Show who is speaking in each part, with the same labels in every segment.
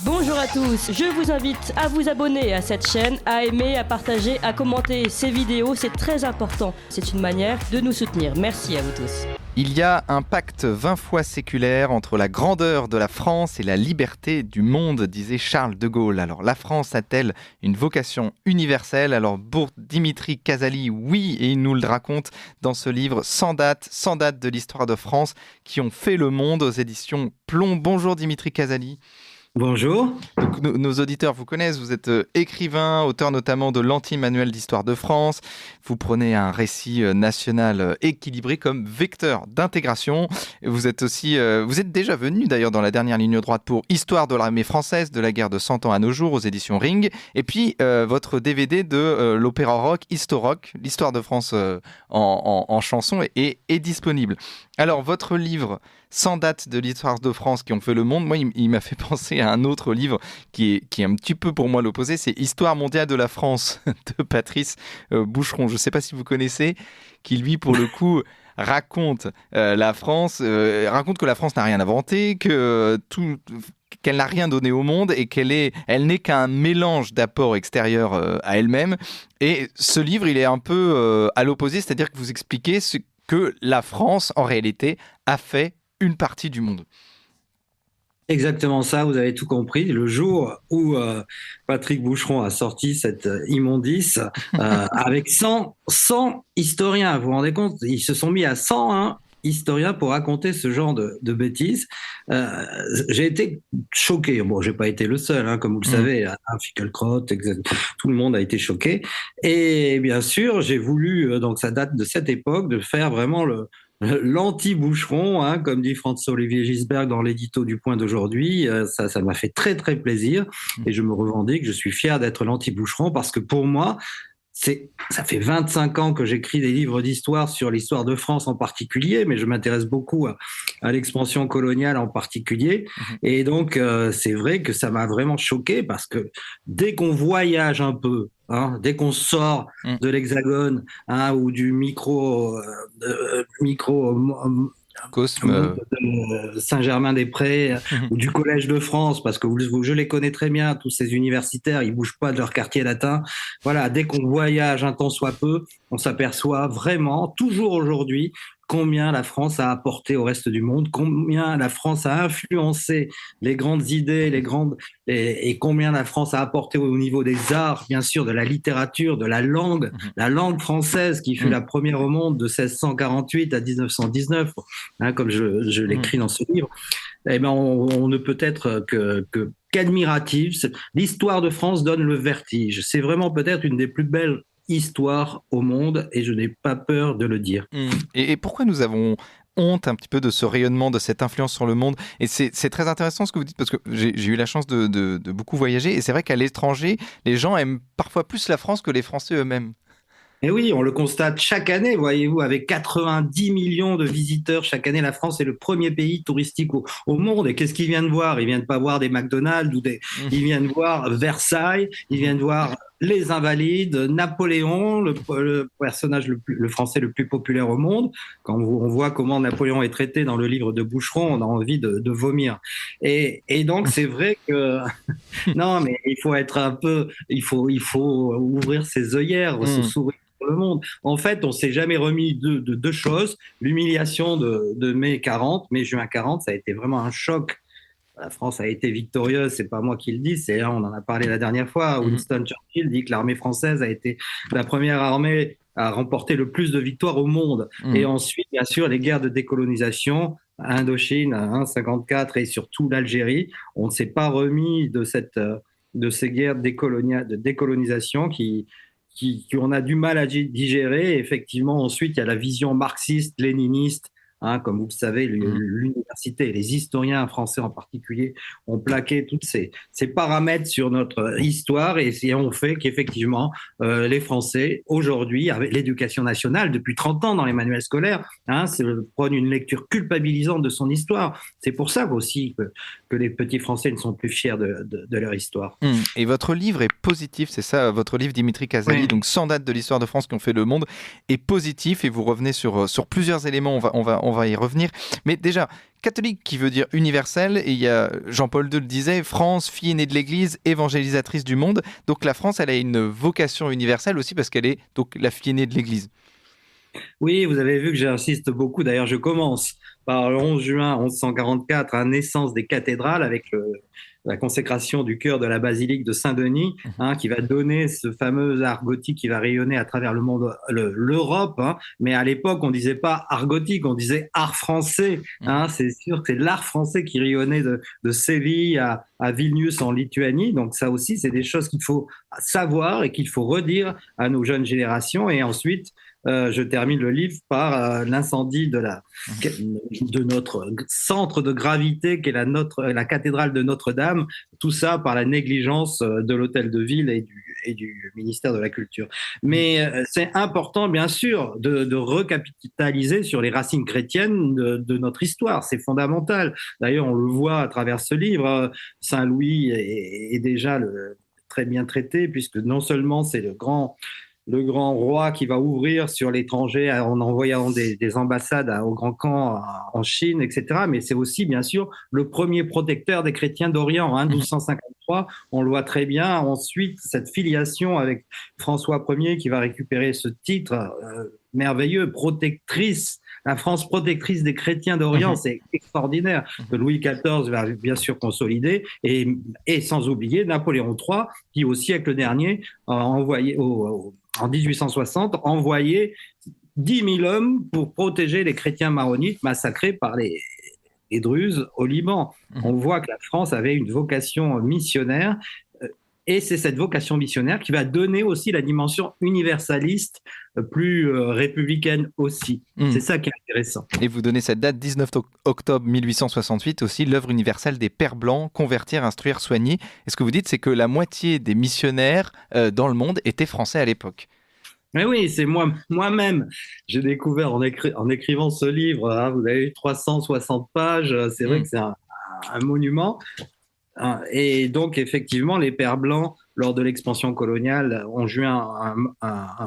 Speaker 1: Bonjour à tous, je vous invite à vous abonner à cette chaîne, à aimer, à partager, à commenter ces vidéos, c'est très important. C'est une manière de nous soutenir. Merci à vous tous.
Speaker 2: Il y a un pacte 20 fois séculaire entre la grandeur de la France et la liberté du monde, disait Charles de Gaulle. Alors la France a-t-elle une vocation universelle ? Alors pour Dimitri Casali, oui, et il nous le raconte dans ce livre sans date de l'histoire de France qui ont fait le monde aux éditions Plomb. Bonjour Dimitri Casali.
Speaker 3: Bonjour.
Speaker 2: Donc, nos auditeurs vous connaissent, vous êtes écrivain, auteur notamment de l'Anti-Manuel d'Histoire de France. Vous prenez un récit national équilibré comme vecteur d'intégration. Vous êtes déjà venu d'ailleurs dans la dernière ligne droite pour Histoire de l'armée française de la guerre de 100 ans à nos jours aux éditions Ring. Et puis votre DVD de l'opéra rock Histo-Rock, l'histoire de France en chanson est disponible. Alors votre livre sans date de l'histoire de France qui ont fait le monde, moi il m'a fait penser à un autre livre qui est un petit peu pour moi l'opposé, c'est Histoire mondiale de la France de Patrice Boucheron. Je ne sais pas si vous connaissez, qui lui pour le coup raconte la France, raconte que la France n'a rien inventé, qu'elle n'a rien donné au monde et elle n'est qu'un mélange d'apports extérieurs à elle-même. Et ce livre, il est un peu à l'opposé, c'est-à-dire que vous expliquez ce que la France, en réalité, a fait une partie du monde.
Speaker 3: Exactement ça, vous avez tout compris. Le jour où Patrick Boucheron a sorti cette immondice avec 100 historiens, vous vous rendez compte, ils se sont mis à 101 historiens pour raconter ce genre de bêtises. J'ai été choqué. Bon, j'ai pas été le seul, comme vous le savez, Finkielkraut, tout le monde a été choqué. Et bien sûr, j'ai voulu, donc ça date de cette époque, de faire vraiment l'anti-Boucheron, comme dit François-Olivier Gisbert dans l'édito du Point d'aujourd'hui. Ça m'a fait très très plaisir et je me revendique, je suis fier d'être l'anti-Boucheron parce que pour moi, ça fait 25 ans que j'écris des livres d'histoire sur l'histoire de France en particulier, mais je m'intéresse beaucoup à l'expansion coloniale en particulier. Et donc, c'est vrai que ça m'a vraiment choqué parce que dès qu'on voyage un peu, dès qu'on sort de l'Hexagone ou du micro
Speaker 2: Cosme
Speaker 3: de Saint-Germain-des-Prés ou du Collège de France, parce que je les connais très bien, tous ces universitaires, ils bougent pas de leur quartier latin. Voilà, dès qu'on voyage un tant soit peu, on s'aperçoit vraiment, toujours aujourd'hui, combien la France a apporté au reste du monde, combien la France a influencé les grandes idées, et combien la France a apporté au niveau des arts, bien sûr, de la littérature, de la langue française qui fut la première au monde de 1648 à 1919, comme je l'écris dans ce livre. Eh ben, on ne peut être qu'admiratif. L'histoire de France donne le vertige. C'est vraiment peut-être une des plus belles histoire au monde et je n'ai pas peur de le dire.
Speaker 2: Et pourquoi nous avons honte un petit peu de ce rayonnement, de cette influence sur le monde ? Et c'est très intéressant ce que vous dites parce que j'ai eu la chance de beaucoup voyager et c'est vrai qu'à l'étranger, les gens aiment parfois plus la France que les Français eux-mêmes.
Speaker 3: Et oui, on le constate chaque année, voyez-vous, avec 90 millions de visiteurs chaque année, la France est le premier pays touristique au monde. Et qu'est-ce qu'ils viennent voir ? Ils viennent pas voir des McDonald's ils viennent voir Versailles, ils viennent voir les Invalides, Napoléon, le personnage le français le plus populaire au monde. Quand on voit comment Napoléon est traité dans le livre de Boucheron, on a envie de vomir. Et donc c'est vrai que non, mais il faut ouvrir ses œillères, se sourire le monde. En fait, on s'est jamais remis de deux choses. L'humiliation de mai-juin 40, ça a été vraiment un choc. La France a été victorieuse, c'est pas moi qui le dis, on en a parlé la dernière fois. Winston Churchill dit que l'armée française a été la première armée à remporter le plus de victoires au monde. Et ensuite, bien sûr, les guerres de décolonisation, Indochine, 54 et surtout l'Algérie, on ne s'est pas remis de ces guerres de décolonisation qu'on a du mal à digérer. Et effectivement, ensuite, il y a la vision marxiste, léniniste. Comme vous le savez, l'université et les historiens français en particulier ont plaqué tous ces paramètres sur notre histoire et ont fait qu'effectivement, les Français, aujourd'hui, avec l'éducation nationale, depuis 30 ans dans les manuels scolaires, prônent une lecture culpabilisante de son histoire. C'est pour ça aussi que les petits Français ne sont plus fiers de leur histoire.
Speaker 2: Et votre livre est positif, c'est ça, votre livre Dimitri Casali, donc sans date de l'histoire de France qui ont fait le monde, est positif et vous revenez sur plusieurs éléments. On on va y revenir. Mais déjà, catholique qui veut dire universel, et il y a Jean-Paul II le disait, France, fille aînée de l'Église, évangélisatrice du monde. Donc la France, elle a une vocation universelle aussi parce qu'elle est donc la fille aînée de l'Église.
Speaker 3: Oui, vous avez vu que j'insiste beaucoup. D'ailleurs, je commence par le 11 juin 1144, à naissance des cathédrales, avec la consécration du cœur de la basilique de Saint-Denis, qui va donner ce fameux art gothique qui va rayonner à travers le monde, l'Europe. Mais à l'époque, on disait pas art gothique, on disait art français. C'est sûr que c'est l'art français qui rayonnait de Séville à Vilnius en Lituanie. Donc ça aussi, c'est des choses qu'il faut savoir et qu'il faut redire à nos jeunes générations. Et ensuite, je termine le livre par l'incendie de notre centre de gravité qu'est la cathédrale de Notre-Dame, tout ça par la négligence de l'hôtel de ville et du ministère de la Culture. Mais c'est important, bien sûr, de recapitaliser sur les racines chrétiennes de notre histoire. C'est fondamental. D'ailleurs, on le voit à travers ce livre. Saint Louis est déjà très bien traité, puisque non seulement c'est le grand roi qui va ouvrir sur l'étranger en envoyant des ambassades au Grand Khan en Chine, etc. Mais c'est aussi, bien sûr, le premier protecteur des chrétiens d'Orient, 1253. On le voit très bien. Ensuite, cette filiation avec François Ier qui va récupérer ce titre merveilleux, protectrice. La France protectrice des chrétiens d'Orient, c'est extraordinaire. Louis XIV va bien sûr consolider et sans oublier Napoléon III qui, au siècle dernier, a envoyé en 1860, envoyé 10 000 hommes pour protéger les chrétiens maronites massacrés par les Druzes au Liban. On voit que la France avait une vocation missionnaire. Et c'est cette vocation missionnaire qui va donner aussi la dimension universaliste, plus républicaine aussi. C'est ça qui est intéressant.
Speaker 2: Et vous donnez cette date, 19 octobre 1868, aussi l'œuvre universelle des Pères Blancs, convertir, instruire, soigner. Et ce que vous dites, c'est que la moitié des missionnaires dans le monde étaient français à l'époque.
Speaker 3: Mais oui, c'est moi-même. J'ai découvert en écrivant ce livre, vous avez eu 360 pages, c'est vrai que c'est un monument. Et donc, effectivement, les Pères Blancs, lors de l'expansion coloniale, ont joué un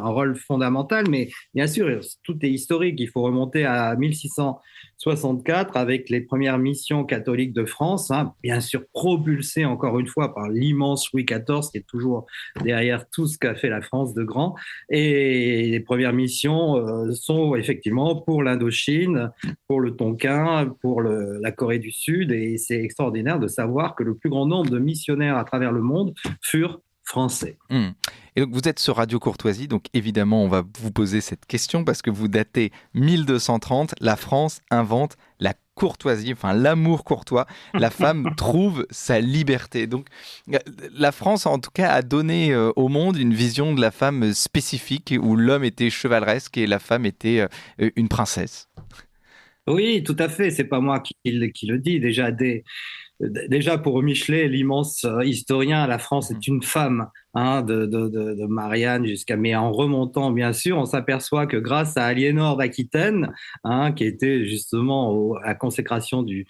Speaker 3: rôle fondamental. Mais bien sûr, tout est historique. Il faut remonter à 1664 avec les premières missions catholiques de France, bien sûr propulsées encore une fois par l'immense Louis XIV, qui est toujours derrière tout ce qu'a fait la France de grand. Et les premières missions sont effectivement pour l'Indochine, pour le Tonkin, pour la Corée du Sud. Et c'est extraordinaire de savoir que le plus grand nombre de missionnaires à travers le monde furent français.
Speaker 2: Et donc vous êtes sur Radio Courtoisie, donc évidemment on va vous poser cette question parce que vous datez 1230, la France invente la courtoisie, enfin l'amour courtois, la femme trouve sa liberté. Donc la France en tout cas a donné au monde une vision de la femme spécifique où l'homme était chevaleresque et la femme était une princesse.
Speaker 3: Oui, tout à fait, c'est pas moi qui le dis, déjà pour Michelet, l'immense historien, la France est une femme, de Marianne mais en remontant bien sûr, on s'aperçoit que grâce à Aliénor d'Aquitaine, qui était justement à la consécration du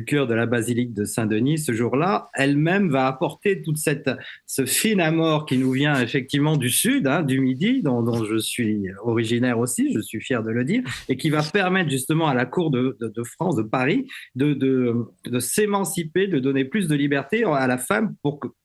Speaker 3: cœur de la basilique de Saint-Denis ce jour-là, elle-même va apporter toute ce fin amour qui nous vient effectivement du sud, du Midi, dont je suis originaire aussi, je suis fier de le dire, et qui va permettre justement à la cour de France, de Paris, de s'émanciper, de donner plus de liberté à la femme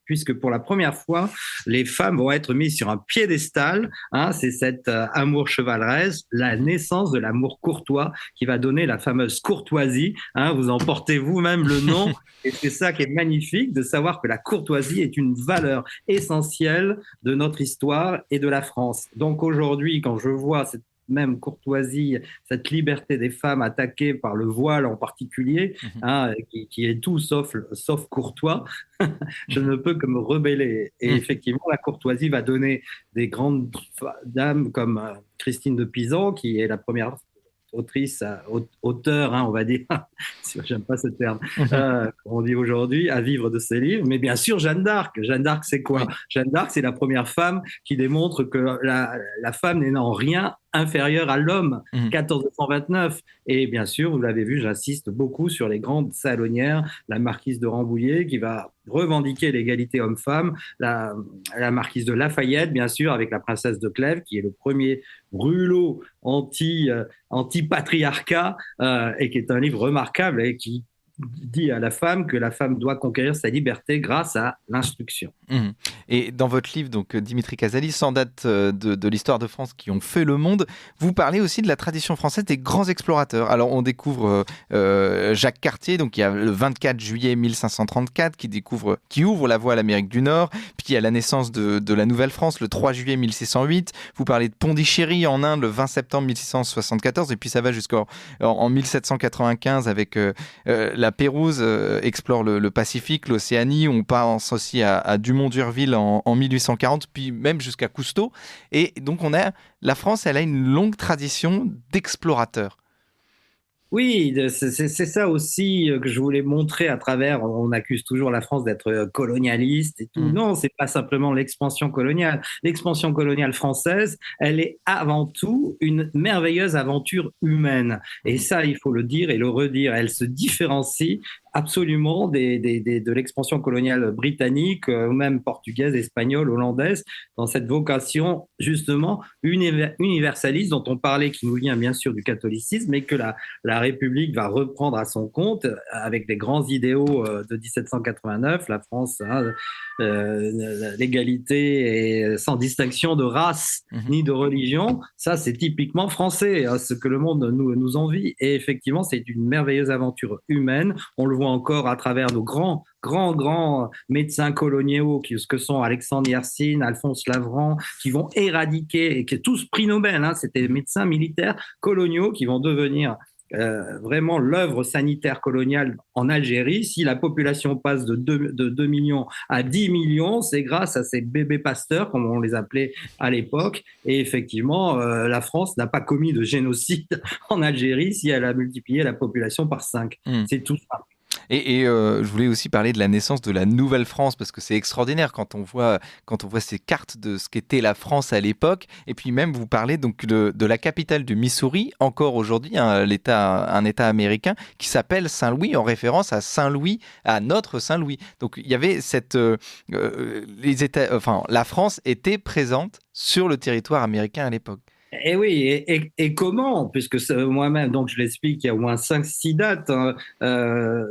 Speaker 3: puisque pour la première fois, les femmes vont être mises sur un piédestal. C'est cet amour chevaleresque, la naissance de l'amour courtois qui va donner la fameuse courtoisie. Vous en portez vous-même le nom. Et c'est ça qui est magnifique, de savoir que la courtoisie est une valeur essentielle de notre histoire et de la France. Donc aujourd'hui, quand je vois cette même courtoisie, cette liberté des femmes attaquée par le voile en particulier, qui est tout sauf courtois, je ne peux que me rebeller. Et effectivement, la courtoisie va donner des grandes dames comme Christine de Pisan, qui est la première auteur, on va dire, j'aime pas ce terme, on dit aujourd'hui, à vivre de ses livres. Mais bien sûr, Jeanne d'Arc. Jeanne d'Arc, c'est quoi ? Jeanne d'Arc, c'est la première femme qui démontre que la femme n'est en rien inférieur à l'homme, 1429. Et bien sûr, vous l'avez vu, j'insiste beaucoup sur les grandes salonnières, la marquise de Rambouillet qui va revendiquer l'égalité homme-femme, la marquise de Lafayette, bien sûr, avec la princesse de Clèves, qui est le premier brûlot anti-patriarcat, et qui est un livre remarquable et qui dit à la femme que la femme doit conquérir sa liberté grâce à l'instruction.
Speaker 2: Et dans votre livre, donc Dimitri Cazalis, 100 dates de l'histoire de France qui ont fait le monde, vous parlez aussi de la tradition française des grands explorateurs. Alors on découvre Jacques Cartier, donc il y a le 24 juillet 1534 qui ouvre la voie à l'Amérique du Nord, puis il y a la naissance de la Nouvelle-France le 3 juillet 1608. Vous parlez de Pondichéry en Inde le 20 septembre 1674, et puis ça va jusqu'en 1795 avec la Pérouse explore le Pacifique, l'Océanie. On pense aussi à Dumont d'Urville en 1840, puis même jusqu'à Cousteau. Et donc la France, elle a une longue tradition d'explorateurs.
Speaker 3: Oui, c'est ça aussi que je voulais montrer à travers. On accuse toujours la France d'être colonialiste et tout. Non, c'est pas simplement l'expansion coloniale. L'expansion coloniale française, elle est avant tout une merveilleuse aventure humaine. Et ça, il faut le dire et le redire. Elle se différencie absolument de l'expansion coloniale britannique, ou même portugaise, espagnole, hollandaise, dans cette vocation justement universaliste dont on parlait, qui nous vient bien sûr du catholicisme, mais que la République va reprendre à son compte avec des grands idéaux de 1789, la France, l'égalité et sans distinction de race ni de religion. Ça, c'est typiquement français, ce que le monde nous envie. Et effectivement, c'est une merveilleuse aventure humaine. On le voit encore à travers nos grands médecins coloniaux, que sont Alexandre Yersin, Alphonse Lavran, qui vont éradiquer, et qui sont tous prix Nobel, c'était des médecins militaires coloniaux qui vont devenir vraiment l'œuvre sanitaire coloniale en Algérie. Si la population passe de 2 millions à 10 millions, c'est grâce à ces bébés pasteurs, comme on les appelait à l'époque. Et effectivement, la France n'a pas commis de génocide en Algérie si elle a multiplié la population par 5. C'est tout ça.
Speaker 2: Et je voulais aussi parler de la naissance de la Nouvelle-France, parce que c'est extraordinaire quand on voit ces cartes de ce qu'était la France à l'époque. Et puis même, vous parlez donc de la capitale du Missouri, encore aujourd'hui, un État américain, qui s'appelle Saint-Louis, en référence à Saint-Louis, à notre Saint-Louis. Donc il y avait la France était présente sur le territoire américain à l'époque.
Speaker 3: Et oui, et comment, puisque moi-même, donc je l'explique, il y a au moins 5-6 dates,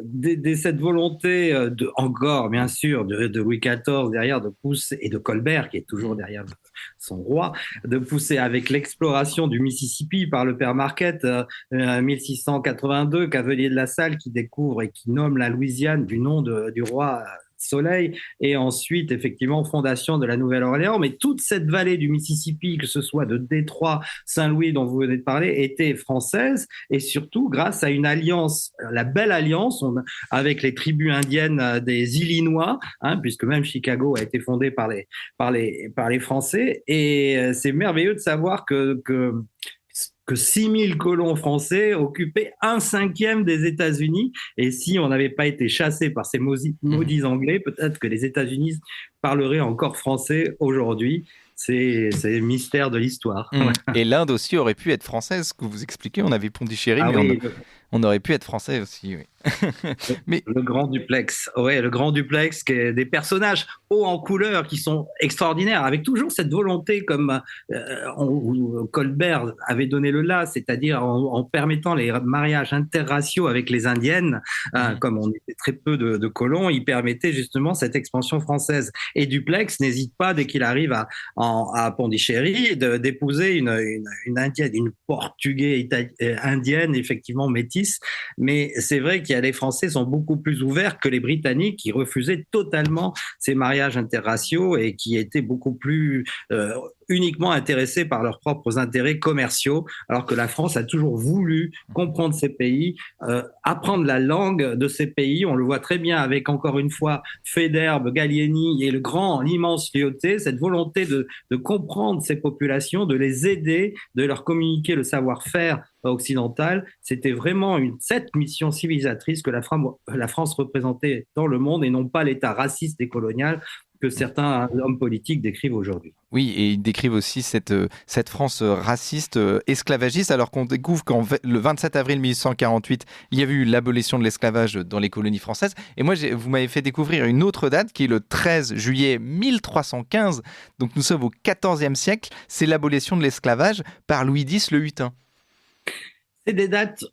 Speaker 3: dès cette volonté encore, bien sûr, de Louis XIV derrière de pousser, et de Colbert, qui est toujours derrière son roi, de pousser avec l'exploration du Mississippi par le père Marquette, 1682, Cavelier de la Salle, qui découvre et qui nomme la Louisiane du nom du roi Soleil, et ensuite effectivement fondation de la Nouvelle-Orléans. Mais toute cette vallée du Mississippi, que ce soit de Détroit, Saint-Louis dont vous venez de parler, était française, et surtout grâce à une alliance, la belle alliance avec les tribus indiennes des Illinois, puisque même Chicago a été fondé par les Français. Et c'est merveilleux de savoir que 6000 colons français occupaient 1/5 des États-Unis. Et si on n'avait pas été chassés par ces maudits Anglais, peut-être que les États-Unis parleraient encore français aujourd'hui. C'est le mystère de l'histoire.
Speaker 2: Et l'Inde aussi aurait pu être française, ce que vous expliquez. On avait Pondichéry, mais on aurait pu être français aussi. Oui.
Speaker 3: Mais le grand duplex, le grand duplex, qui est des personnages hauts en couleur qui sont extraordinaires, avec toujours cette volonté, comme Colbert avait donné le là, c'est-à-dire en permettant les mariages interraciaux avec les indiennes, comme on était très peu de colons, il permettait justement cette expansion française. Et Duplex n'hésite pas, dès qu'il arrive à Pondichéry, d'épouser une indienne, une portugaise indienne, effectivement métisse. Mais c'est vrai qu'il y a les Français sont beaucoup plus ouverts que les Britanniques, qui refusaient totalement ces mariages interraciaux et qui étaient beaucoup plus uniquement intéressés par leurs propres intérêts commerciaux, alors que la France a toujours voulu comprendre ces pays, apprendre la langue de ces pays. On le voit très bien avec, encore une fois, Faidherbe, Gallieni et l'immense Lyautey, cette volonté de comprendre ces populations, de les aider, de leur communiquer le savoir-faire occidental. C'était vraiment cette mission civilisatrice que la France représentait dans le monde, et non pas l'État raciste et colonial que certains hommes politiques décrivent aujourd'hui.
Speaker 2: Oui, et ils décrivent aussi cette France raciste, esclavagiste, alors qu'on découvre le 27 avril 1848, il y avait eu l'abolition de l'esclavage dans les colonies françaises. Et moi, vous m'avez fait découvrir une autre date qui est le 13 juillet 1315. Donc nous sommes au XIVe siècle. C'est l'abolition de l'esclavage par Louis X le Hutin.
Speaker 3: C'est des dates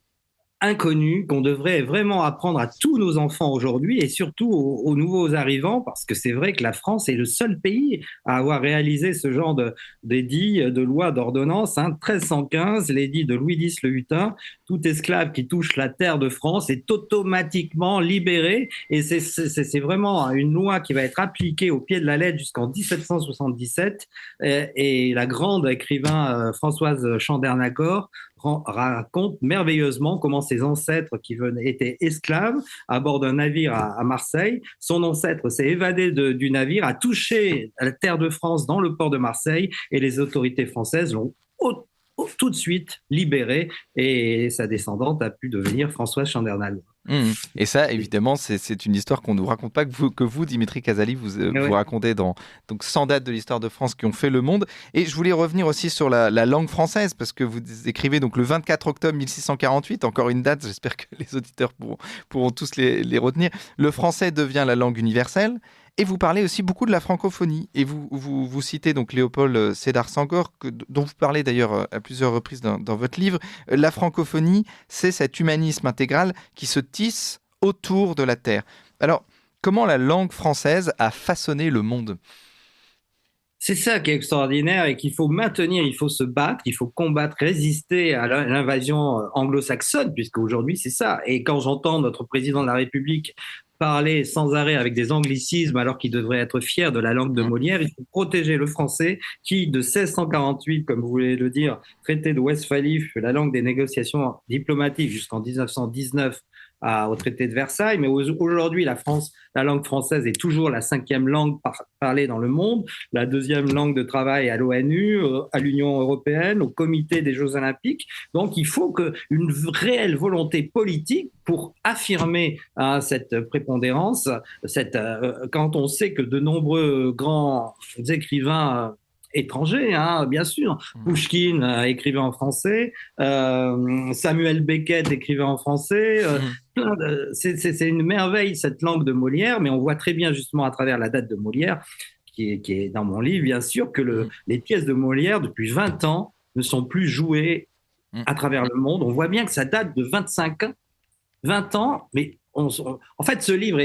Speaker 3: inconnu qu'on devrait vraiment apprendre à tous nos enfants aujourd'hui et surtout aux nouveaux arrivants, parce que c'est vrai que la France est le seul pays à avoir réalisé ce genre d'édit, de loi, d'ordonnance. 1315, l'édit de Louis X le Hutin, tout esclave qui touche la terre de France est automatiquement libéré, et c'est vraiment une loi qui va être appliquée au pied de la lettre jusqu'en 1777, et la grande écrivain Françoise Chandernagor raconte merveilleusement comment ses ancêtres qui étaient esclaves à bord d'un navire à Marseille, son ancêtre s'est évadé du navire, a touché la terre de France dans le port de Marseille, et les autorités françaises l'ont tout de suite libéré, et sa descendante a pu devenir Françoise Chandernagor.
Speaker 2: Et ça, évidemment, c'est une histoire qu'on ne nous raconte pas, que vous Dimitri Casali, vous racontez dans donc 100 dates de l'histoire de France qui ont fait le monde. Et je voulais revenir aussi sur la langue française, parce que vous écrivez donc le 24 octobre 1648, encore une date, j'espère que les auditeurs pourront tous les retenir. Le français devient la langue universelle. Et vous parlez aussi beaucoup de la francophonie. Et vous citez donc Léopold Sédar Senghor, dont vous parlez d'ailleurs à plusieurs reprises dans votre livre. La francophonie, c'est cet humanisme intégral qui se tisse autour de la terre. Alors, comment la langue française a façonné le monde ?
Speaker 3: C'est ça qui est extraordinaire et qu'il faut maintenir, il faut se battre, il faut combattre, résister à l'invasion anglo-saxonne, puisqu'aujourd'hui c'est ça. Et quand j'entends notre président de la République parler sans arrêt avec des anglicismes alors qu'il devrait être fier de la langue de Molière, il faut protéger le français qui, de 1648, comme vous voulez le dire, traité de Westphalie, fut la langue des négociations diplomatiques jusqu'en 1919 au traité de Versailles. Mais aujourd'hui, la langue française est toujours la 5e langue parlée dans le monde, la 2e langue de travail à l'ONU, à l'Union européenne, au comité des Jeux Olympiques. Donc, il faut une réelle volonté politique pour affirmer cette prépondérance, quand on sait que de nombreux grands écrivains étrangers, bien sûr. Pouchkine écrivait en français, Samuel Beckett écrivait en français. C'est une merveille, cette langue de Molière, mais on voit très bien justement à travers la date de Molière, qui est dans mon livre, bien sûr, que les pièces de Molière, depuis 20 ans, ne sont plus jouées à travers le monde. On voit bien que ça date de 20 ans, mais en fait, ce livre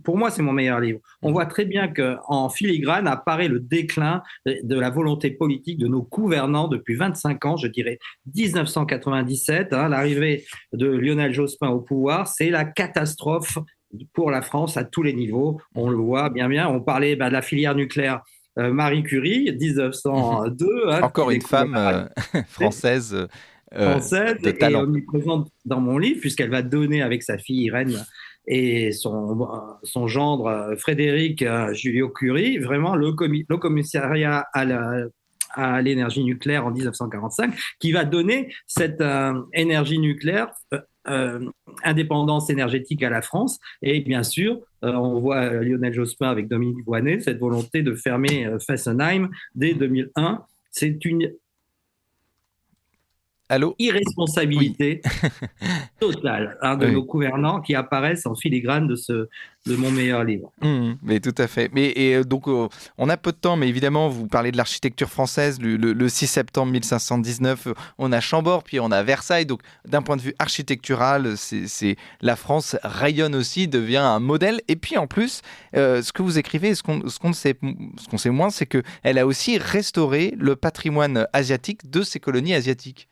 Speaker 3: pour moi, c'est mon meilleur livre. On voit très bien qu'en filigrane apparaît le déclin de la volonté politique de nos gouvernants depuis 25 ans, je dirais 1997, l'arrivée de Lionel Jospin au pouvoir, c'est la catastrophe pour la France à tous les niveaux. On le voit bien. On parlait de la filière nucléaire. Marie Curie, 1902.
Speaker 2: Encore une femme française de talent.
Speaker 3: Et omniprésente dans mon livre, puisqu'elle va donner avec sa fille Irène et son gendre Frédéric Julio Curie, vraiment le commissariat à l'énergie nucléaire en 1945, qui va donner cette énergie nucléaire, indépendance énergétique à la France. Et bien sûr, on voit Lionel Jospin avec Dominique Voynet, cette volonté de fermer Fessenheim dès 2001. C'est une irresponsabilité totale de nos gouvernants qui apparaissent en filigrane de mon meilleur livre.
Speaker 2: Mais tout à fait. Donc, on a peu de temps, mais évidemment, vous parlez de l'architecture française. Le 6 septembre 1519, on a Chambord, puis on a Versailles. Donc, d'un point de vue architectural, la France rayonne aussi, devient un modèle. Et puis, en plus, ce que vous écrivez, ce qu'on sait moins, c'est qu'elle a aussi restauré le patrimoine asiatique de ses colonies asiatiques.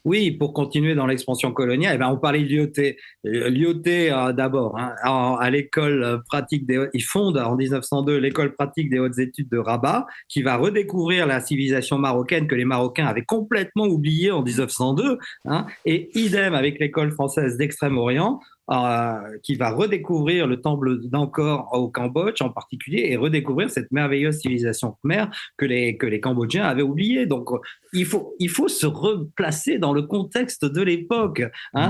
Speaker 3: Oui, pour continuer dans l'expansion coloniale, on parlait de Lyautey. Lyautey, d'abord, à l'école pratique il fonde en 1902 l'école pratique des hautes études de Rabat, qui va redécouvrir la civilisation marocaine que les Marocains avaient complètement oubliée en 1902, et idem avec l'école française d'Extrême-Orient. qui va redécouvrir le temple d'Angkor au Cambodge en particulier et redécouvrir cette merveilleuse civilisation khmer que les Cambodgiens avaient oubliée. Donc, il faut se replacer dans le contexte de l'époque.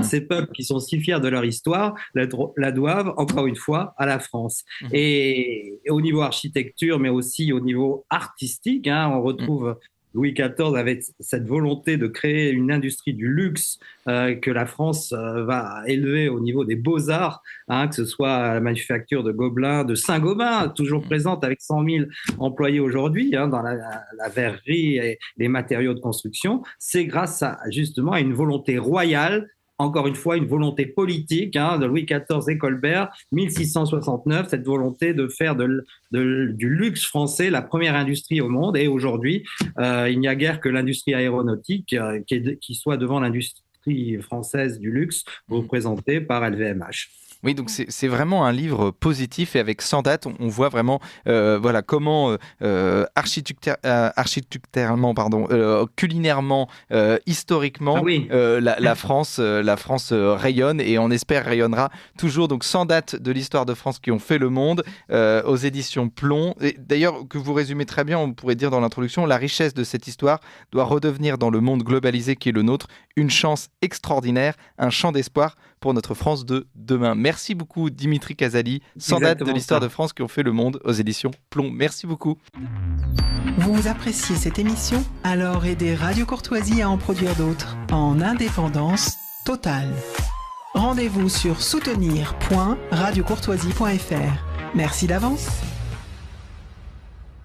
Speaker 3: Ces peuples qui sont si fiers de leur histoire la doivent, encore une fois, à la France. Et au niveau architecture, mais aussi au niveau artistique, on retrouve Louis XIV avait cette volonté de créer une industrie du luxe que la France va élever au niveau des beaux-arts, que ce soit la manufacture de Gobelins, de Saint-Gobain, toujours présente avec 100 000 employés aujourd'hui dans la verrerie et les matériaux de construction. C'est grâce justement à une volonté royale, encore une fois, une volonté politique de Louis XIV et Colbert, 1669, cette volonté de faire du luxe français la première industrie au monde. Et aujourd'hui, il n'y a guère que l'industrie aéronautique qui soit devant l'industrie française du luxe, représentée par LVMH.
Speaker 2: Oui, donc c'est vraiment un livre positif et avec 100 dates, on voit vraiment comment architecturalement, culinairement, historiquement, la France rayonne et on espère rayonnera toujours. Donc 100 dates de l'histoire de France qui ont fait le monde aux éditions Plomb. Et d'ailleurs, que vous résumez très bien, on pourrait dire dans l'introduction, la richesse de cette histoire doit redevenir dans le monde globalisé qui est le nôtre une chance extraordinaire, un champ d'espoir pour notre France de demain. Merci beaucoup Dimitri Casali, 100 dates de l'histoire de France qui ont fait le monde aux éditions Plomb. Merci beaucoup.
Speaker 4: Vous appréciez cette émission? Alors aidez Radio Courtoisie à en produire d'autres en indépendance totale. Rendez-vous sur soutenir.radiocourtoisie.fr. Merci d'avance.